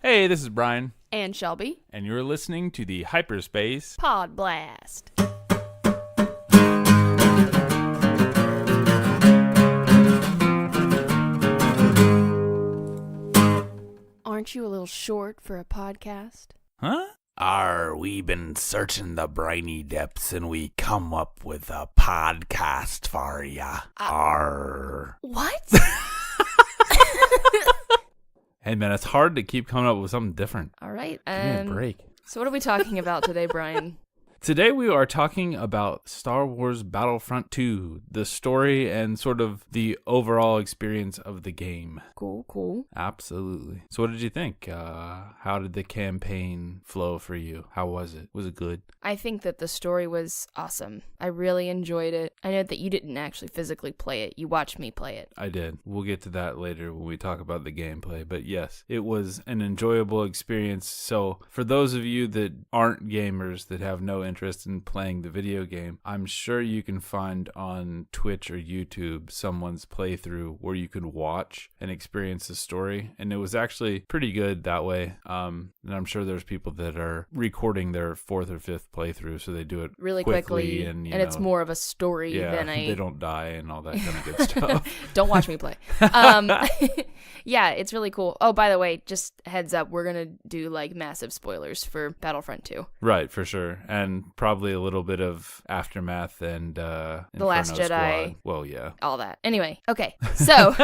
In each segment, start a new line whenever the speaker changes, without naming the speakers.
Hey, this is Brian.
And Shelby.
And you're listening to the Hyperspace
PodBlast. Aren't you a little short for a podcast?
Huh?
We been searching the briny depths and we come up with a podcast for ya.
What?
Hey, man, it's hard to keep coming up with something different.
All right.
Give me a break.
So what are we talking about today, Brian?
Today we are talking about Star Wars Battlefront II, the story and sort of the overall experience of the game.
Cool.
Absolutely. So what did you think? How did the campaign flow for you? How was it? Was it good?
I think that the story was awesome. I really enjoyed it. I know that you didn't actually physically play it. You watched me play it.
I did. We'll get to that later when we talk about the gameplay. But yes, it was an enjoyable experience. So for those of you that aren't gamers, that have no interest in playing the video game, I'm sure you can find on Twitch or YouTube someone's playthrough where you can watch and experience the story, and it was actually pretty good that way. And I'm sure there's people that are recording their 4th or 5th playthrough, so they do it
really quickly
and
it's more of a story than
they don't die and all that kind of good stuff.
Don't watch me play. Yeah, it's really cool. Oh, by the way, just heads up, we're gonna do like massive spoilers for Battlefront 2.
Right, for sure. And probably a little bit of Aftermath and
The
Inferno
Last Jedi.
Squad. Well, yeah.
All that. Anyway, okay. So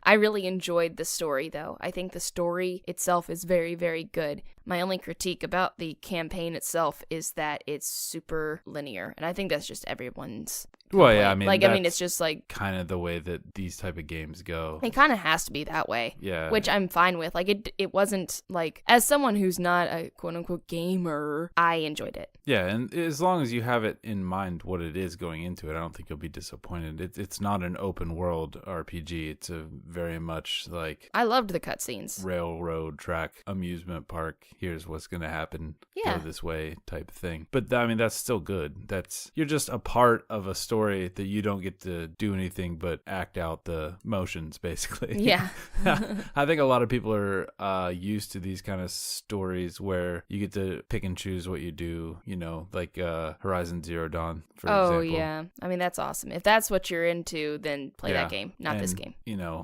I really enjoyed the story, though. I think the story itself is very, very good. My only critique about the campaign itself is that it's super linear, and I think that's just everyone's complaint.
Well, yeah, I mean,
it's just like
kind of the way that these type of games go.
It kind of has to be that way.
Yeah.
Which I'm fine with. Like, it wasn't like, as someone who's not a quote unquote gamer, I enjoyed it.
Yeah, and as long as you have it in mind what it is going into it, I don't think you'll be disappointed. It's not an open world RPG. It's a very much like
I loved the cutscenes.
Railroad track, amusement park. Here's what's going to happen.
Yeah.
Go this way type of thing. But I mean, that's still good. You're just a part of a story that you don't get to do anything but act out the motions, basically.
Yeah.
I think a lot of people are used to these kind of stories where you get to pick and choose what you do, like Horizon Zero Dawn, for example.
Oh, yeah. I mean, that's awesome. If that's what you're into, then play that game, not this game.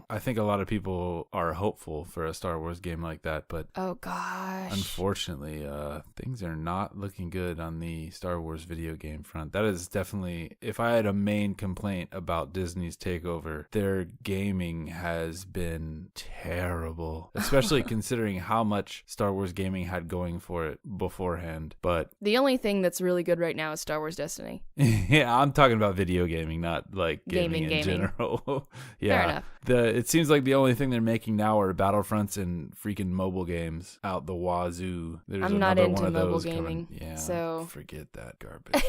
I think a lot of people are hopeful for a Star Wars game like that, but
oh, gosh.
Unfortunately, things are not looking good on the Star Wars video game front. That is definitely, if I had a main complaint about Disney's takeover, their gaming has been terrible, especially considering how much Star Wars gaming had going for it beforehand. But
the only thing that's really good right now is Star Wars Destiny.
Yeah, I'm talking about video gaming, not like gaming in general. Yeah.
Fair enough.
It seems like the only thing they're making now are Battlefronts and freaking mobile games out the wazoo.
I'm not into mobile gaming.
Yeah,
so
forget that garbage.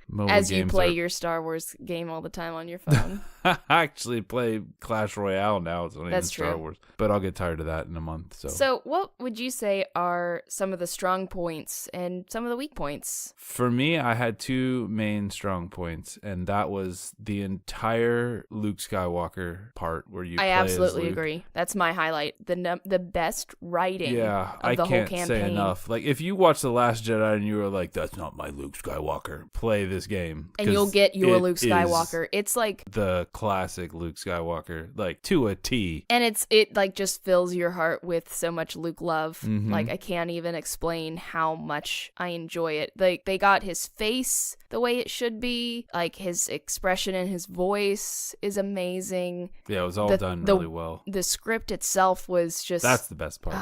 Mobile
as you play your Star Wars game all the time on your phone.
I actually play Clash Royale now. It's not even Star
true.
Wars. But I'll get tired of that in a month.
So what would you say are some of the strong points and some of the weak points?
For me, I had 2 main strong points, and that was the entire Luke Skywalker part where you play as
absolutely
Luke.
agree. That's my highlight. The best writing of the whole campaign.
I can't say enough. Like, if you watch The Last Jedi and you were like, that's not my Luke Skywalker, play this game.
And you'll get your Luke Skywalker. It's like
the classic Luke Skywalker, like to a T.
And it like just fills your heart with so much Luke love.
Mm-hmm.
Like, I can't even explain how much I enjoy it. Like, they got his face the way it should be. Like, his expression and his voice is amazing.
Yeah, it was all done really well.
The script itself was just...
That's the best part.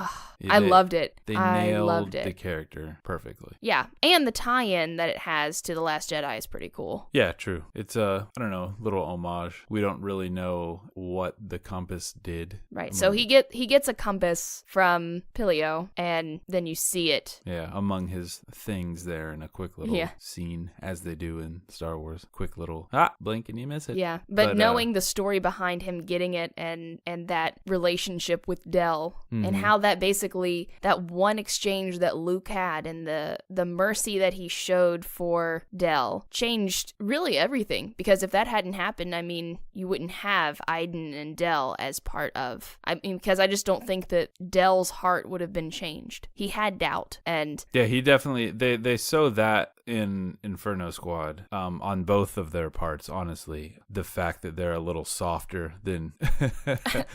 I loved it.
They
I loved
nailed
it.
the character perfectly.
Yeah, and the tie-in that it has to The Last Jedi is pretty cool.
Yeah, true. It's a, I don't know, little homage. We don't really know what the compass did.
Right, so he gets a compass from Pilio, and then you see it.
Yeah, among his things there in a quick little scene, as they do in Star Wars. Quick little, blink and you miss it.
Yeah, but knowing the story behind him getting it and that relationship with Del, and how that basically, that one exchange that Luke had and the mercy that he showed for Del Del changed really everything, because if that hadn't happened, I mean, you wouldn't have Iden and Del as part of, I mean, because I just don't think that Del's heart would have been changed. He had doubt, and
Yeah, he definitely, they sow that in Inferno Squad, on both of their parts, honestly. The fact that they're a little softer than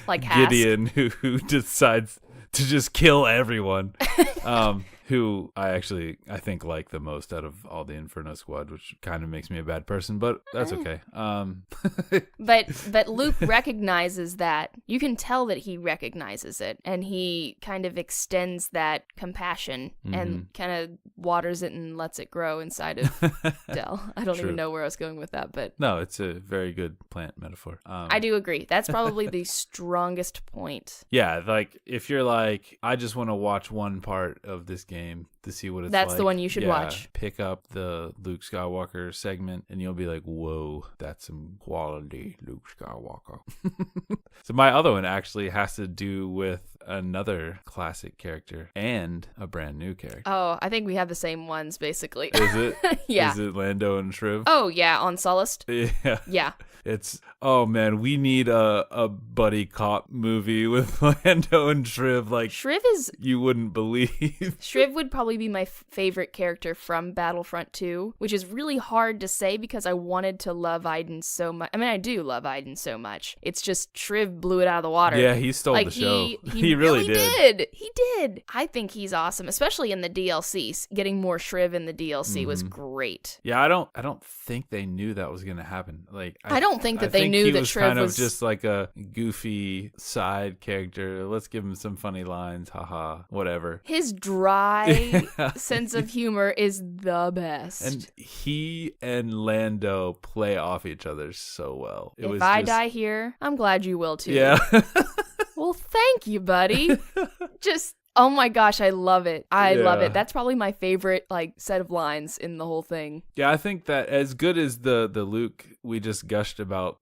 like Hask.
Gideon, who decides to just kill everyone. Who I think like the most out of all the Inferno Squad, which kind of makes me a bad person, but that's okay.
But Luke recognizes that. You can tell that he recognizes it, and he kind of extends that compassion and kind of waters it and lets it grow inside of Del. I don't
True.
even know where I was going with that, but
No, it's a very good plant metaphor.
I do agree. That's probably the strongest point.
Yeah, like if you're like, I just want to watch one part of this game to see what it's like.
That's the one you should watch.
Pick up the Luke Skywalker segment and you'll be like, whoa, that's some quality Luke Skywalker. So my other one actually has to do with another classic character and a brand new character.
Oh, I think we have the same ones, basically.
Is it?
Yeah.
Is it Lando and Shriv?
Oh, yeah, on Sullust.
Yeah.
Yeah.
It's, oh man, we need a buddy cop movie with Lando and Shriv. Like,
Shriv is...
you wouldn't believe.
Shriv would probably be my favorite character from Battlefront II, which is really hard to say because I wanted to love Iden so much. I mean, I do love Iden so much. It's just Shriv blew it out of the water.
Yeah, he stole the show.
He
really did.
He did. I think he's awesome, especially in the DLCs. Getting more Shriv in the DLC was great.
Yeah, I don't think they knew that was gonna happen. Like,
I don't think that they
think
knew
he
that
was
Shriv
kind
was
of just like a goofy side character. Let's give him some funny lines, haha, whatever.
His dry sense of humor is the best.
And he and Lando play off each other so well.
If I die here, I'm glad you will too.
Yeah.
Well, thank you, buddy. Just, oh my gosh, I love it. I love it. That's probably my favorite like set of lines in the whole thing.
Yeah, I think that as good as the Luke we just gushed about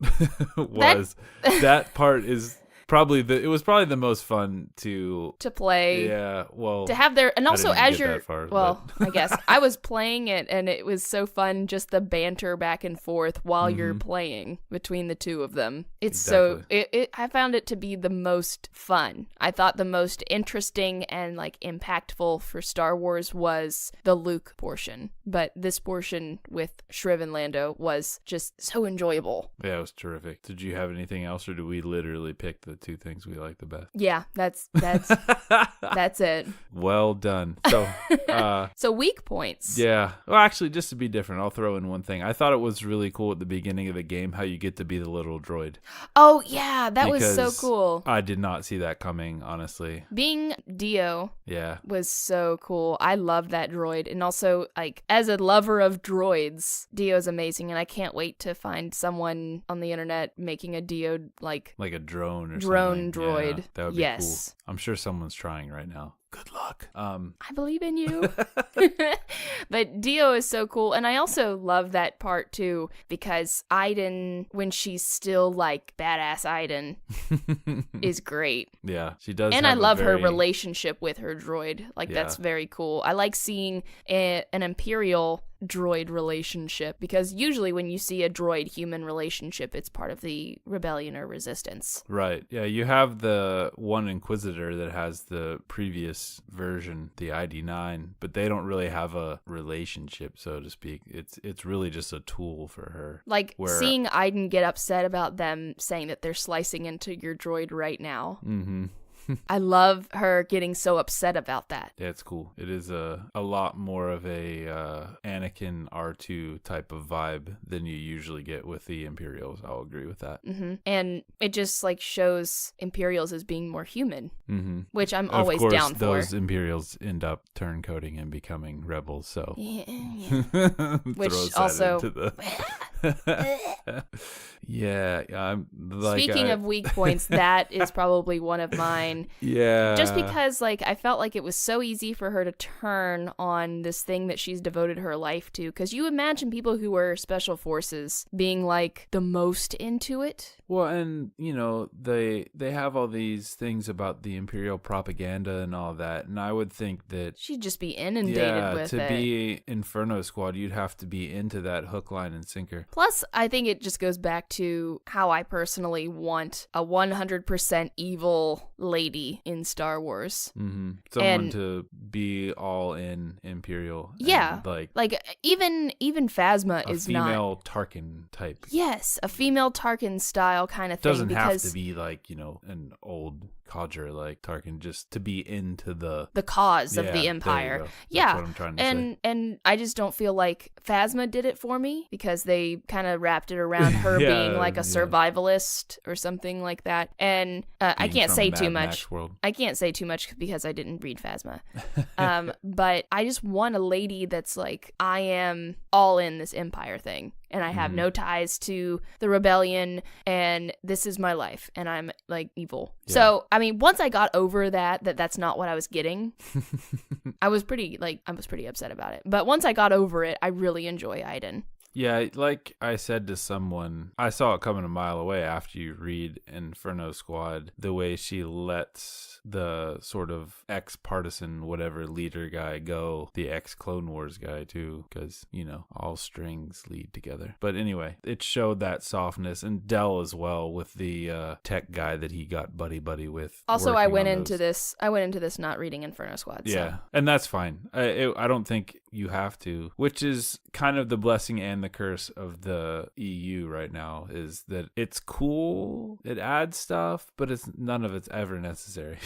was, that part is probably it was probably the most fun to
play.
Yeah, well,
to have their, and also as you're
well,
I guess I was playing it and it was so fun, just the banter back and forth while you're playing between the two of them. It's
Exactly.
so I found it to be the most fun. I thought the most interesting and like impactful for Star Wars was the Luke portion, but this portion with Shriv and Lando was just so enjoyable.
Yeah, it was terrific. Did you have anything else, or do we literally pick the two things we like the best?
Yeah, that's that's it.
Well done. So
So weak points.
yeah, well, actually, just to be different, I'll throw in one thing. I thought it was really cool at the beginning of the game how you get to be the little droid.
Oh yeah, that was so
Because
cool.
I did not see that coming, honestly.
Being Dio
Yeah.
was so cool. I love that droid. And also, like, as a lover of droids, Dio's amazing. And I can't wait to find someone on the internet making a Dio, like
a drone or
drone
something.
droid.
Yeah, that would be
Yes.
cool. I'm sure someone's trying right now. Good luck.
I believe in you. But Dio is so cool. And I also love that part too, because Iden, when she's still like badass Iden, is great.
Yeah, she does.
And I
have a
love her
very-
relationship with her droid. Like, that's very cool. I like seeing an Imperial droid relationship, because usually when you see a droid human relationship, it's part of the rebellion or resistance.
Right. Yeah, you have the one Inquisitor that has the previous version, the ID9, but they don't really have a relationship, so to speak. It's really just a tool for her.
Like,
Where-
seeing Iden get upset about them saying that they're slicing into your droid right now.
Mm-hmm.
I love her getting so upset about that.
Yeah, it's cool. It is a lot more of a Anakin R2 type of vibe than you usually get with the Imperials. I'll agree with that.
And it just like shows Imperials as being more human, which I'm
Of
always
course,
down for.
those Imperials end up turncoating and becoming rebels, so
Yeah. Which
throws that
also-
into the yeah. I'm like,
Speaking of weak points, that is probably one of mine.
yeah,
Just because, like, I felt like it was so easy for her to turn on this thing that she's devoted her life to. Because you imagine people who are special forces being, like, the most into it.
Well, and they have all these things about the Imperial propaganda and all that, and I would think that
she'd just be inundated with
to
it.
be Inferno Squad, you'd have to be into that hook, line, and sinker.
Plus, I think it just goes back to how I personally want a 100% evil lady in Star Wars.
Mm-hmm. Someone to be all in Imperial.
Yeah,
and
like even Phasma is not
a female Tarkin type.
Yes, a female Tarkin style kind of thing.
Doesn't have to be like an old codger like Tarkin, just to be into the
cause of the Empire.
That's what I'm trying to say.
And I just don't feel like Phasma did it for me, because they kind of wrapped it around her being like a survivalist or something like that. And I can't say too much. I can't say too much because I didn't read Phasma. But I just want a lady that's like, I am all in this Empire thing, and I have no ties to the rebellion, and this is my life, and I'm like evil. Yeah. So, I mean, once I got over that's not what I was getting, I was pretty upset about it. But once I got over it, I really enjoy Iden.
Yeah, like I said to someone, I saw it coming a mile away after you read Inferno Squad, the way she lets the sort of ex-partisan whatever leader guy go, the ex-Clone Wars guy too, because, all strings lead together. But anyway, it showed that softness, and Del as well with the tech guy that he got buddy-buddy with.
Also, I went into this not reading Inferno Squad. So.
Yeah, and that's fine. I don't think you have to, which is kind of the blessing and the curse of the EU right now, is that it's cool, it adds stuff, but none of it's ever necessary.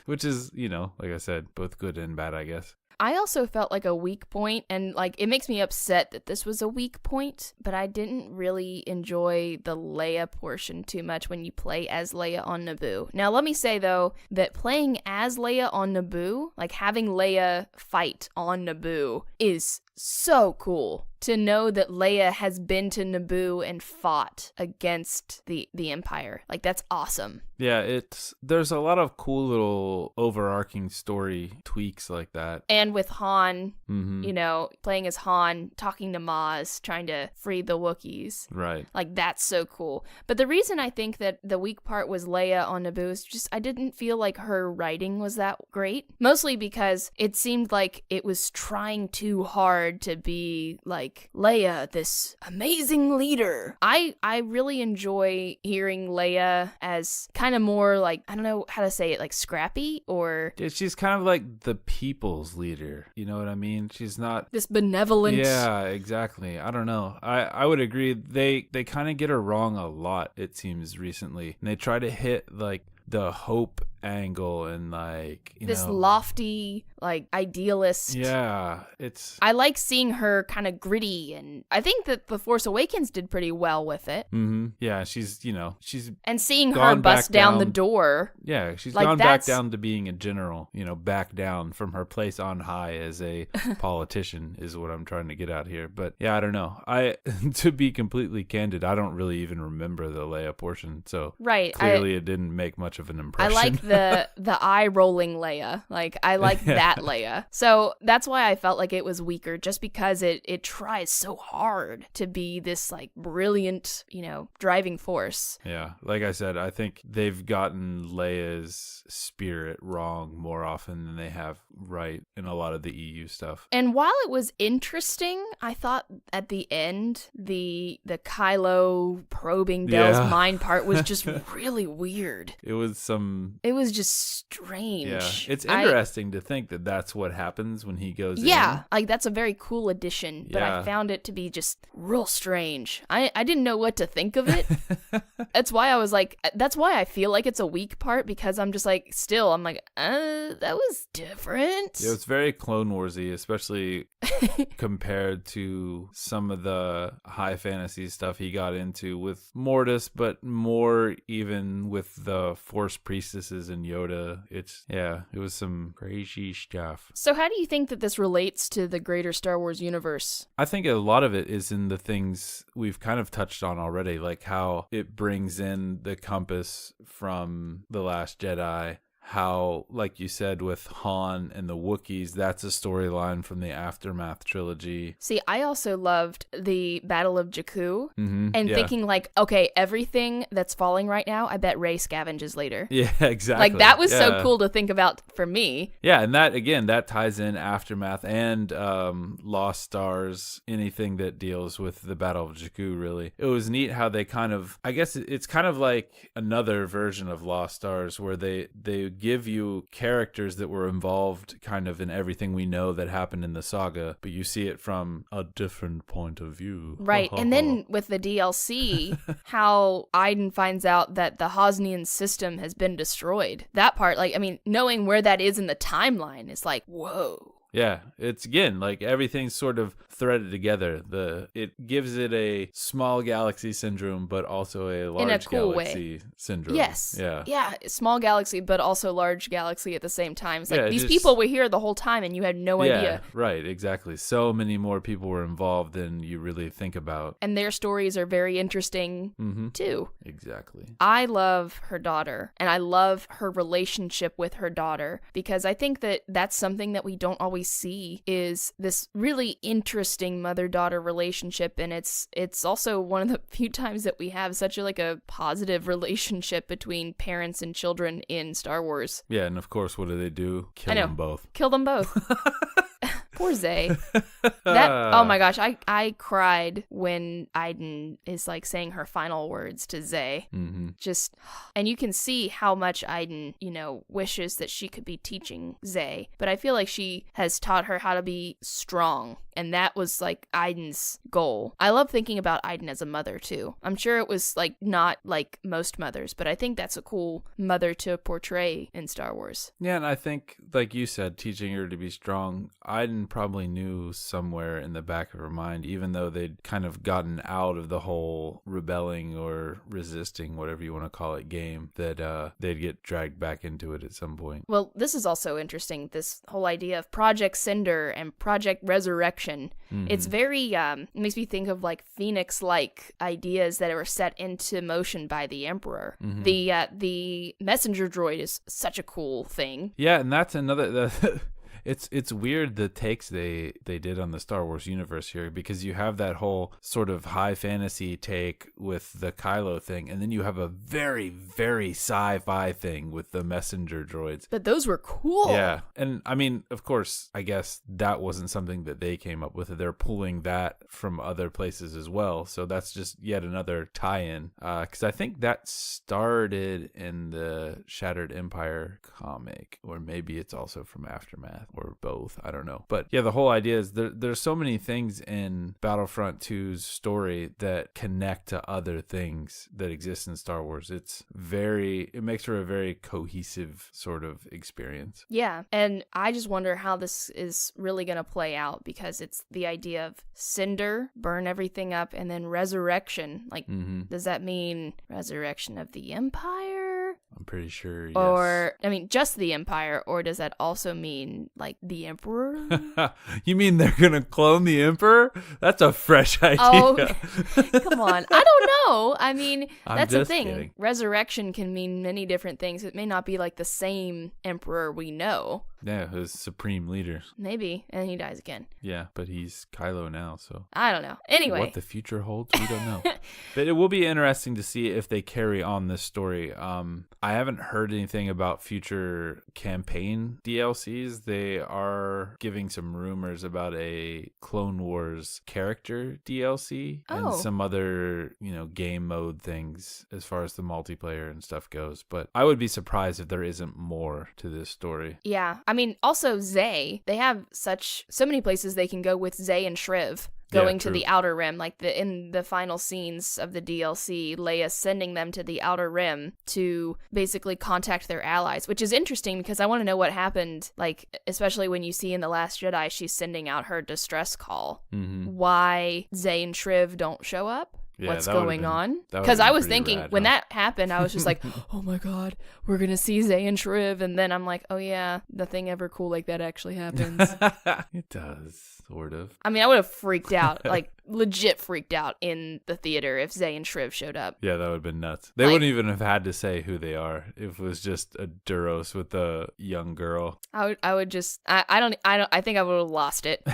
Which is, like I said, both good and bad, I guess.
I also felt like a weak point, and it makes me upset that this was a weak point, but I didn't really enjoy the Leia portion too much when you play as Leia on Naboo. Now, let me say, though, that playing as Leia on Naboo, like having Leia fight on Naboo, is so cool. To know that Leia has been to Naboo and fought against the Empire. That's awesome.
Yeah, there's a lot of cool little overarching story tweaks like that.
And with Han, playing as Han, talking to Maz, trying to free the Wookiees.
Right.
That's so cool. But the reason I think that the weak part was Leia on Naboo is just I didn't feel like her writing was that great. Mostly because it seemed like it was trying too hard to be Leia, this amazing leader. I really enjoy hearing Leia as kind of more I don't know how to say it, scrappy, or...
She's kind of like the people's leader. You know what I mean? She's not...
this benevolent...
Yeah, exactly. I don't know. I would agree. They kind of get her wrong a lot, it seems, recently. And they try to hit, the hope angle and
this lofty idealist.
Yeah,
I like seeing her kind of gritty, and I think that The Force Awakens did pretty well with it.
Mm-hmm. Yeah, she's
and seeing her bust down the door.
Yeah, she's gone back down to being a general, back down from her place on high as a politician is what I'm trying to get at here. But yeah, I don't know. To be completely candid, I don't really even remember the Leia portion, so clearly it didn't make much of an impression.
I like the eye rolling Leia. I like that Leia. So that's why I felt like it was weaker, just because it tries so hard to be this brilliant, driving force.
Yeah, like I said, I think they've gotten Leia's spirit wrong more often than they have right in a lot of the EU stuff.
And while it was interesting, I thought at the end the Kylo probing Del's mind part was just really weird.
It was
just strange.
Yeah, it's interesting to think that that's what happens when he goes in.
Yeah, that's a very cool addition, but I found it to be just real strange. I didn't know what to think of it. That's why I feel like it's a weak part, because I'm just that was different.
Yeah, it's very Clone Warsy, especially compared to some of the high fantasy stuff he got into with Mortis, but more even with the Force priestesses and Yoda. It was some crazy stuff.
So how do you think that this relates to the greater Star Wars universe?
I think a lot of it is in the things we've kind of touched on already, like how it brings in the compass from The Last Jedi, how, like you said, with Han and the Wookiees, that's a storyline from the Aftermath trilogy.
See, I also loved the Battle of Jakku, and
yeah.
thinking like, okay, everything that's falling right now, I bet Rey scavenges later.
Yeah, exactly.
Like, that was
Yeah.
so cool to think about for me.
Yeah, and that, again, that ties in Aftermath and Lost Stars, anything that deals with the Battle of Jakku, really. It was neat how they kind of, I guess it's kind of like another version of Lost Stars, where they give you characters that were involved kind of in everything we know that happened in the saga, but you see it from a different point of view.
Right, and then with the DLC, how Iden finds out that the Hosnian system has been destroyed. That part, like, I mean, knowing where that is in the timeline is like, whoa.
Yeah, it's, again, like everything's sort of threaded together. It gives it a small galaxy syndrome, but also a large
in a cool
galaxy
way.
syndrome.
Yes.
Yeah.
Small galaxy, but also large galaxy at the same time. It's like,
Yeah,
these
just-
people were here the whole time and you had no idea.
Right, exactly. So many more people were involved than you really think about.
And their stories are very interesting too.
Exactly.
I love her daughter, and I love her relationship with her daughter, because I think that that's something that we don't always see, is this really interesting mother-daughter relationship, and it's also one of the few times that we have such a positive relationship between parents and children in Star Wars.
Yeah, and of course, what do? Kill
I know.
them both.
Kill them both. Poor Zay. Oh my gosh, I cried when Iden is like saying her final words to Zay. Just, and you can see how much Iden, wishes that she could be teaching Zay. But I feel like she has taught her how to be strong, and that was like Iden's goal. I love thinking about Iden as a mother too. I'm sure it was like not like most mothers, but I think that's a cool mother to portray in Star Wars.
Yeah, and I think, like you said, teaching her to be strong, Iden probably knew somewhere in the back of her mind, even though they'd kind of gotten out of the whole rebelling or resisting, whatever you want to call it, game, that they'd get dragged back into it at some point.
Well, this is also interesting, this whole idea of Project Cinder and Project Resurrection. It's very, it makes me think of like Phoenix-like ideas that were set into motion by the Emperor. The messenger droid is such a cool thing.
Yeah, and that's another... It's weird the takes they did on the Star Wars universe here, because you have that whole sort of high fantasy take with the Kylo thing, and then you have a very, very sci-fi thing with the messenger droids.
But those were cool.
Yeah, and I mean, of course, I guess that wasn't something that they came up with. They're pulling that from other places as well, so that's just yet another tie-in. Because I think that started in the Shattered Empire comic, or maybe it's also from Aftermath, or both, I don't know. But yeah, the whole idea is there's so many things in Battlefront 2's story that connect to other things that exist in Star Wars. It makes for a very cohesive sort of experience.
Yeah, and I just wonder how this is really going to play out, because it's the idea of cinder, burn everything up, and then resurrection. Like, does that mean resurrection of the Empire?
I'm pretty sure, yes.
Or, I mean, just the Empire, or does that also mean, like, the Emperor?
You mean they're gonna clone the Emperor? That's a fresh idea.
Oh, come on. I don't know. I mean,
I'm
that's the
just
thing.
kidding.
Resurrection can mean many different things. It may not be like the same Emperor we know.
Yeah, his supreme leader.
Maybe. And he dies again.
Yeah, but he's Kylo now, so...
I don't know. Anyway.
What the future holds, we don't know. But it will be interesting to see if they carry on this story. I haven't heard anything about future campaign DLCs. They are giving some rumors about a Clone Wars character DLC and some other, game mode things as far as the multiplayer and stuff goes. But I would be surprised if there isn't more to this story.
Yeah. I mean, also Zay, they have so many places they can go with Zay and Shriv going to the Outer Rim. Like in the final scenes of the DLC, Leia sending them to the Outer Rim to basically contact their allies, which is interesting because I want to know what happened, like, especially when you see in The Last Jedi, she's sending out her distress call. Why Zay and Shriv don't show up? what's going on.
That would've
Because I
been
was
pretty
thinking,
rad,
when
huh?
that happened, I was just like, oh my god, we're going to see Zay and Shriv. And then I'm like, oh yeah, nothing ever cool like that actually happens.
It does, sort of.
I mean, I would have freaked out, like legit freaked out in the theater if Zay and Shriv showed up.
Yeah, that would have been nuts. They wouldn't even have had to say who they are if it was just a Duros with a young girl.
I would just, I think I would have lost it.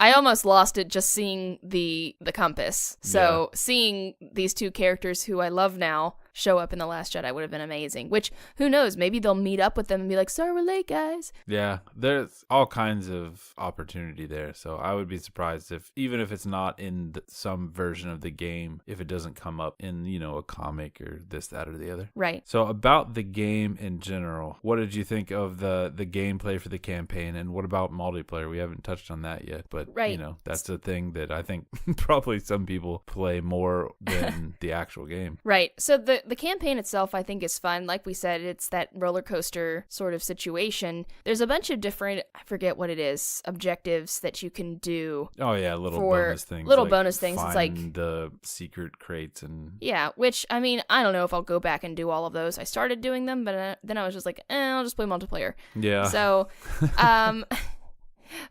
I almost lost it just seeing the compass. So seeing these two characters who I love now show up in The Last Jedi would have been amazing. Which, who knows, maybe they'll meet up with them and be like, sorry we're late, guys.
Yeah, there's all kinds of opportunity there. So I would be surprised if, even if it's not in some version of the game, if it doesn't come up in, a comic or this, that, or the other.
Right.
So about the game in general, what did you think of the gameplay for the campaign, and what about multiplayer? We haven't touched on that yet, but
right.
That's a thing that I think probably some people play more than the actual game.
Right. So the campaign itself, I think, is fun. Like we said, it's that roller coaster sort of situation. There's a bunch of different, I forget what it is, objectives that you can do.
Oh yeah, little bonus things.
It's like
find the secret crates and
yeah. Which, I mean, I don't know if I'll go back and do all of those. I started doing them, but then I was just like, I'll just play multiplayer.
Yeah.
So,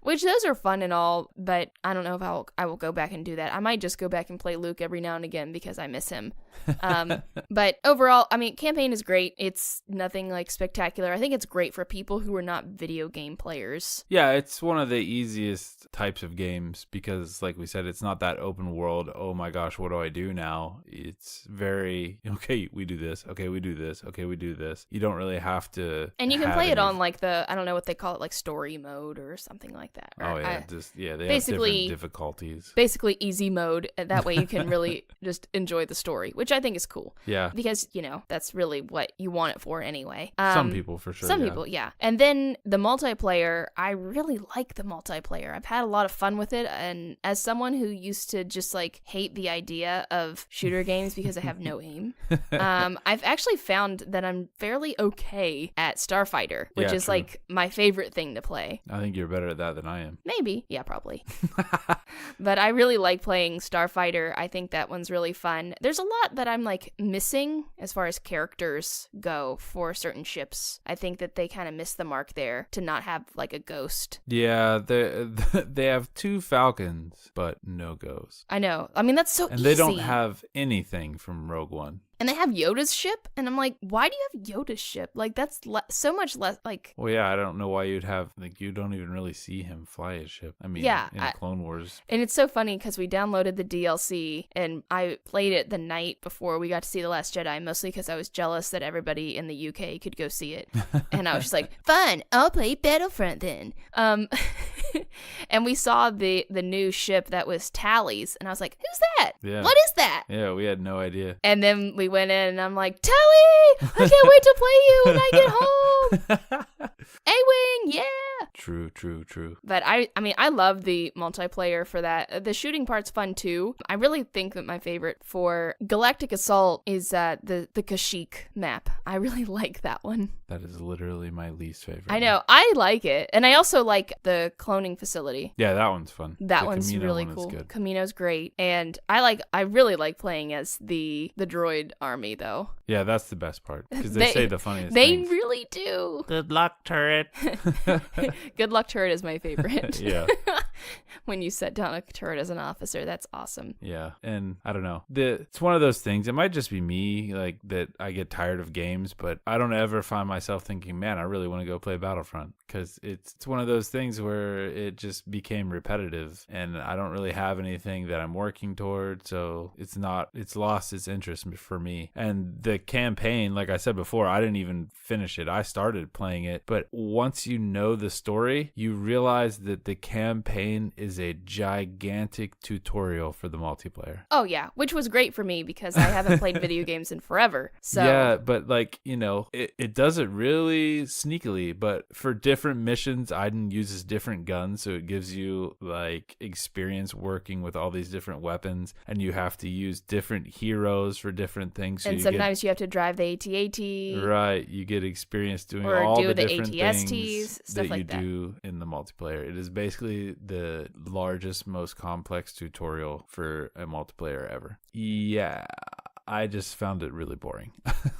which those are fun and all, but I don't know if I will go back and do that. I might just go back and play Luke every now and again because I miss him. But overall, I mean, campaign is great. It's nothing like spectacular. I think it's great for people who are not video game players.
Yeah, it's one of the easiest types of games because, like we said, it's not that open world, oh my gosh, what do I do now? It's very, okay, we do this. Okay, we do this. Okay, we do this. You don't really have to.
And you can play it on like I don't know what they call it, like story mode or something like that.
Or they have different difficulties.
Basically easy mode. That way you can really just enjoy the story, which I think is cool.
Yeah.
Because, that's really what you want it for anyway.
Some people for sure.
Some people, yeah. And then the multiplayer, I really like the multiplayer. I've had a lot of fun with it. And as someone who used to just like hate the idea of shooter games because I have no aim, I've actually found that I'm fairly okay at Starfighter, which is
true.
like my favorite thing to play.
I think you're better at that than I am.
Maybe. Yeah, probably. But I really like playing Starfighter. I think that one's really fun. There's a lot that I'm like missing as far as characters go for certain ships. I think that they kind of missed the mark there to not have like a ghost.
Yeah, they have 2 Falcons, but no Ghost.
I know. I mean, that's so
and
easy.
They don't have anything from Rogue One.
And they have Yoda's ship, and I'm like, why do you have Yoda's ship? Like, that's so much less, like...
Well, yeah, I don't know why you'd have, like, you don't even really see him fly his ship. I mean, in Clone Wars.
And it's so funny, because we downloaded the DLC, and I played it the night before we got to see The Last Jedi, mostly because I was jealous that everybody in the UK could go see it. And I was just like, fun, I'll play Battlefront then. And we saw the new ship that was Tally's, and I was like, who's that?
Yeah.
What is that?
Yeah, we had no idea.
And then we went in, and I'm like, Tally, I can't wait to play you when I get home. A-Wing, yeah.
True.
But I mean, I love the multiplayer for that. The shooting part's fun too. I really think that my favorite for Galactic Assault is the Kashyyyk map. I really like that one.
That is literally my least favorite.
I know. I like it. And I also like the cloning facility.
Yeah, that one's fun.
That
the
one's
Camino
really
one
cool.
Is good.
Camino's great. And I really like playing as the droid army though.
Yeah, that's the best part because they say the funniest
They
things.
really do.
Good luck, turret.
Good luck turret is my favorite.
Yeah.
When you set down a turret as an officer, that's awesome.
Yeah, and I don't know. It's one of those things. It might just be me, like that. I get tired of games, but I don't ever find myself thinking, "Man, I really want to go play Battlefront," because it's one of those things where it just became repetitive, and I don't really have anything that I'm working toward. So it's lost its interest for me. And the campaign, like I said before, I didn't even finish it. I started playing it, but once you know the story, you realize that the campaign is a gigantic tutorial for the multiplayer.
Oh yeah, which was great for me because I haven't played video games in forever. So
yeah, but like, it does it really sneakily, but for different missions, Iden uses different guns, so it gives you like experience working with all these different weapons, and you have to use different heroes for different things. So
and sometimes you have to drive the AT-AT.
Right, you get experience doing
or
all
do
the
the
different
ATSTs,
things
stuff
that
like
you
that.
do in the multiplayer. It is basically the the largest, most complex tutorial for a multiplayer ever. Yeah. I just found it really boring,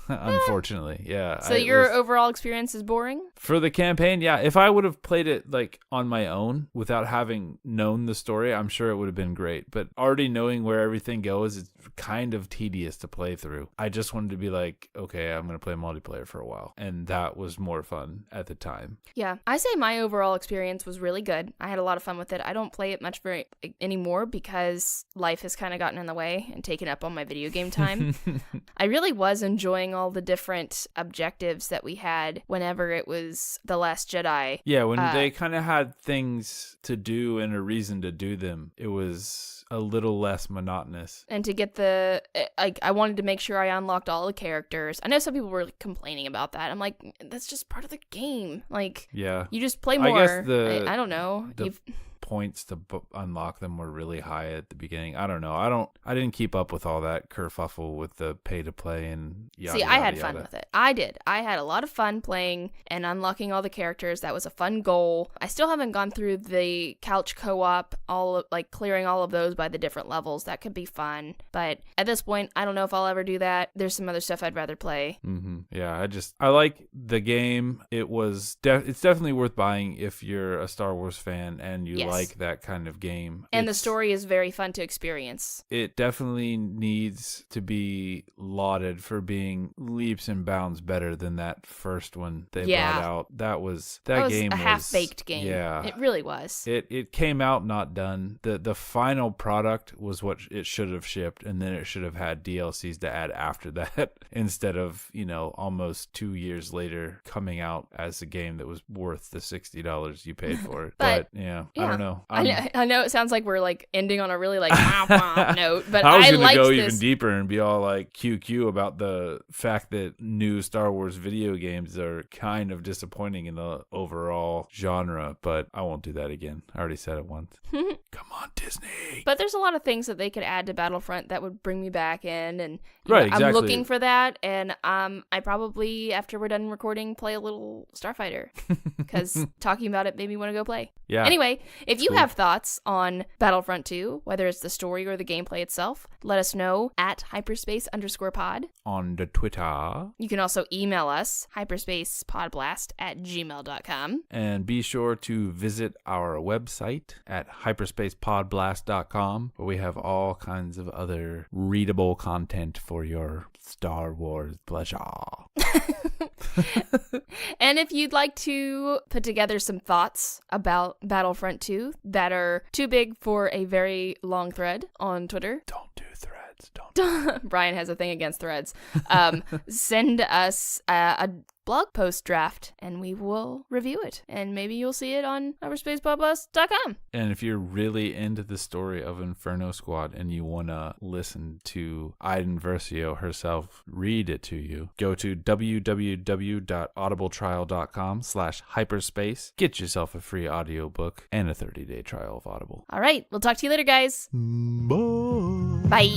unfortunately. Yeah.
So your overall experience is boring?
For the campaign, yeah. If I would have played it like on my own without having known the story, I'm sure it would have been great. But already knowing where everything goes, it's kind of tedious to play through. I just wanted to be like, okay, I'm going to play multiplayer for a while. And that was more fun at the time.
Yeah. I say my overall experience was really good. I had a lot of fun with it. I don't play it much anymore because life has kind of gotten in the way and taken up all my video game time. I really was enjoying all the different objectives that we had whenever it was The Last Jedi.
Yeah, when they kind of had things to do and a reason to do them, it was a little less monotonous.
And to get I wanted to make sure I unlocked all the characters. I know some people were complaining about that. I'm like, that's just part of the game. Like,
yeah,
you just play more.
I guess
I don't know.
Points to unlock them were really high at the beginning. I don't know. I didn't keep up with all that kerfuffle with the pay to play and yada.
See, I had
yada,
fun
yada.
with it. I did. I had a lot of fun playing and unlocking all the characters. That was a fun goal. I still haven't gone through the couch co-op, clearing all of those by the different levels. That could be fun. But at this point, I don't know if I'll ever do that. There's some other stuff I'd rather play.
Mm-hmm. Yeah, I like the game. It's definitely worth buying if you're a Star Wars fan and you like that kind of game.
And the story is very fun to experience.
It definitely needs to be lauded for being leaps and bounds better than that first one they brought out. That game was a
half-baked game.
Yeah.
It really was.
It came out not done. The final product was what it should have shipped, and then it should have had DLCs to add after that instead of, almost 2 years later coming out as a game that was worth the $60 you paid for it. But yeah, I don't know.
I know it sounds like we're like ending on a really like wah note, but
I was going to go
this.
even deeper and be all like QQ about the fact that new Star Wars video games are kind of disappointing in the overall genre, but I won't do that again. I already said it once. Come on, Disney.
But there's a lot of things that they could add to Battlefront that would bring me back in, and
exactly.
I'm looking for that, and I probably, after we're done recording, play a little Starfighter, because talking about it made me want to go play.
Yeah.
Anyway, if you have thoughts on Battlefront 2, whether it's the story or the gameplay itself, let us know at hyperspace_pod.
On the Twitter.
You can also email us, hyperspacepodblast@gmail.com.
And be sure to visit our website at hyperspacepodblast.com, where we have all kinds of other readable content for your Star Wars pleasure.
And if you'd like to put together some thoughts about Battlefront 2 that are too big for a very long thread on Twitter.
Don't do threads.
Brian has a thing against threads. Send us a blog post draft and we will review it. And maybe you'll see it on hyperspacepodblast.com.
And if you're really into the story of Inferno Squad and you want to listen to Iden Versio herself read it to you, go to www.audibletrial.com/hyperspace. Get yourself a free audiobook and a 30-day trial of Audible.
All right. We'll talk to you later, guys.
Bye.
Bye.